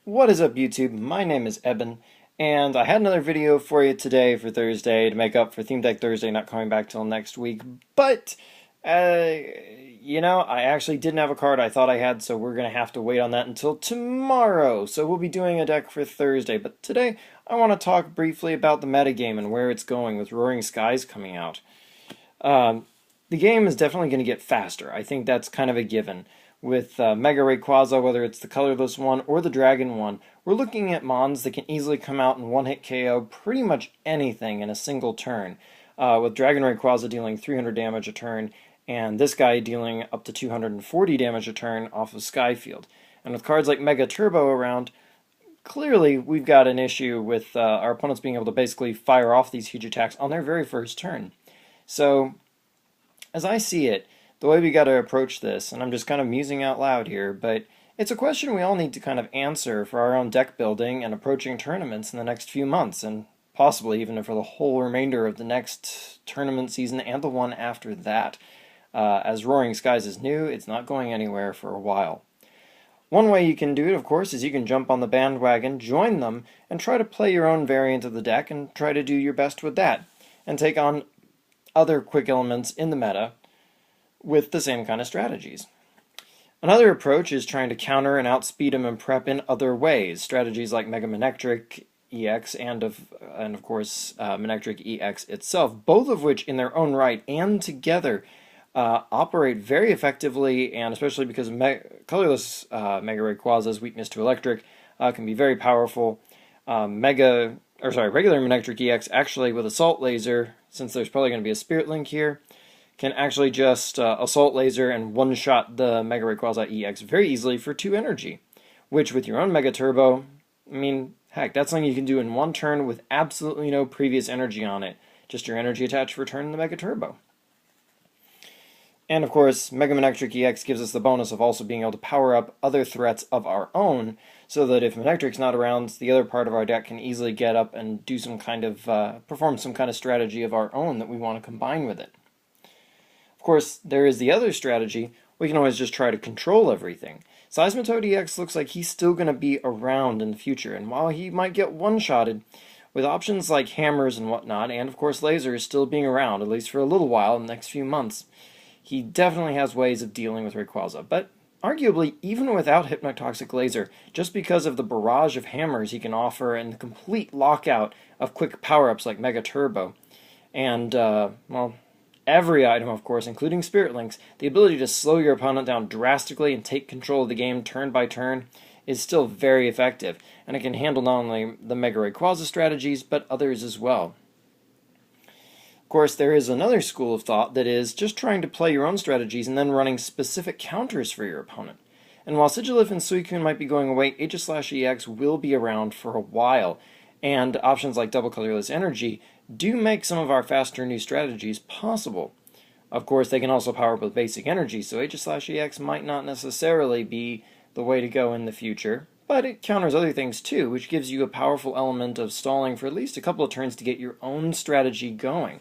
What is up, YouTube? My name is Eben, and I had another video for you today for Thursday to make up for Theme Deck Thursday not coming back till next week. But, uh, I actually didn't have a card I thought I had, so we're going to have to wait on that until tomorrow. So we'll be doing a deck for Thursday. But today, I want to talk briefly about the metagame and where it's going with Roaring Skies coming out. The game is definitely going to get faster. I think that's kind of a given. With Mega Rayquaza, whether it's the colorless one or the dragon one, we're looking at mons that can easily come out and one-hit KO pretty much anything in a single turn. With Dragon Rayquaza dealing 300 damage a turn, and this guy dealing up to 240 damage a turn off of Skyfield. And with cards like Mega Turbo around, clearly we've got an issue with our opponents being able to basically fire off these huge attacks on their very first turn. So, as I see it, the way we got to approach this, and I'm just kind of musing out loud here, but it's a question we all need to kind of answer for our own deck building and approaching tournaments in the next few months, and possibly even for the whole remainder of the next tournament season and the one after that. As Roaring Skies is new, it's not going anywhere for a while. One way you can do it, of course, is you can jump on the bandwagon, join them, and try to play your own variant of the deck and try to do your best with that, and take on other quick elements in the meta with the same kind of strategies. Another approach is trying to counter and outspeed them and prep in other ways. Strategies like Mega Manectric EX and of course Manectric EX itself, both of which in their own right and together operate very effectively, and especially because colorless Mega Rayquaza's weakness to electric can be very powerful. Regular Manectric EX actually with Assault Laser, since there's probably going to be a Spirit Link here, can actually just Assault Laser and one-shot the Mega Rayquaza EX very easily for 2 energy. Which, with your own Mega Turbo, I mean, heck, that's something you can do in one turn with absolutely no previous energy on it. Just your energy attached for turn the Mega Turbo. And of course, Mega Manectric EX gives us the bonus of also being able to power up other threats of our own, so that if Manectric's not around, the other part of our deck can easily get up and do some kind of, perform some kind of strategy of our own that we want to combine with it. Of course, there is the other strategy. We can always just try to control everything. Seismitoad EX looks like he's still going to be around in the future, and while he might get one-shotted, with options like hammers and whatnot, and of course lasers still being around, at least for a little while in the next few months, he definitely has ways of dealing with Rayquaza. But arguably, even without Hypnotoxic Laser, just because of the barrage of hammers he can offer and the complete lockout of quick power-ups like Mega Turbo, and, every item, of course, including Spirit Links, the ability to slow your opponent down drastically and take control of the game turn by turn is still very effective, and it can handle not only the Mega Rayquaza strategies, but others as well. Of course, there is another school of thought that is just trying to play your own strategies and then running specific counters for your opponent. And while Sigilyph and Suicune might be going away, Aegislash-EX will be around for a while, and options like Double Colorless Energy do make some of our faster new strategies possible. Of course, they can also power up with basic energy, so Aegislash-EX might not necessarily be the way to go in the future, but it counters other things too, which gives you a powerful element of stalling for at least a couple of turns to get your own strategy going.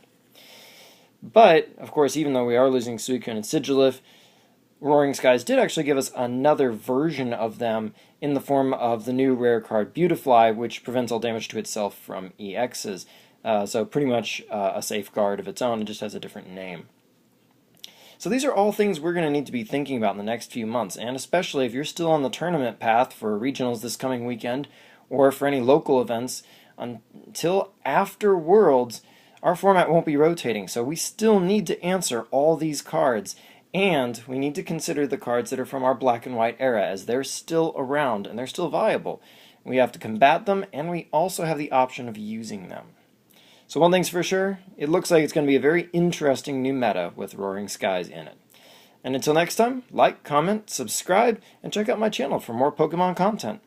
But, of course, even though we are losing Suicune and Sigilyph, Roaring Skies did actually give us another version of them in the form of the new rare card Beautifly, which prevents all damage to itself from EXs. So pretty much a safeguard of its own, it just has a different name. So these are all things we're going to need to be thinking about in the next few months, and especially if you're still on the tournament path for regionals this coming weekend, or for any local events, until after Worlds, our format won't be rotating, so we still need to answer all these cards, and we need to consider the cards that are from our black and white era, as they're still around and they're still viable. We have to combat them, and we also have the option of using them. So one thing's for sure, it looks like it's going to be a very interesting new meta with Roaring Skies in it. And until next time, like, comment, subscribe, and check out my channel for more Pokemon content.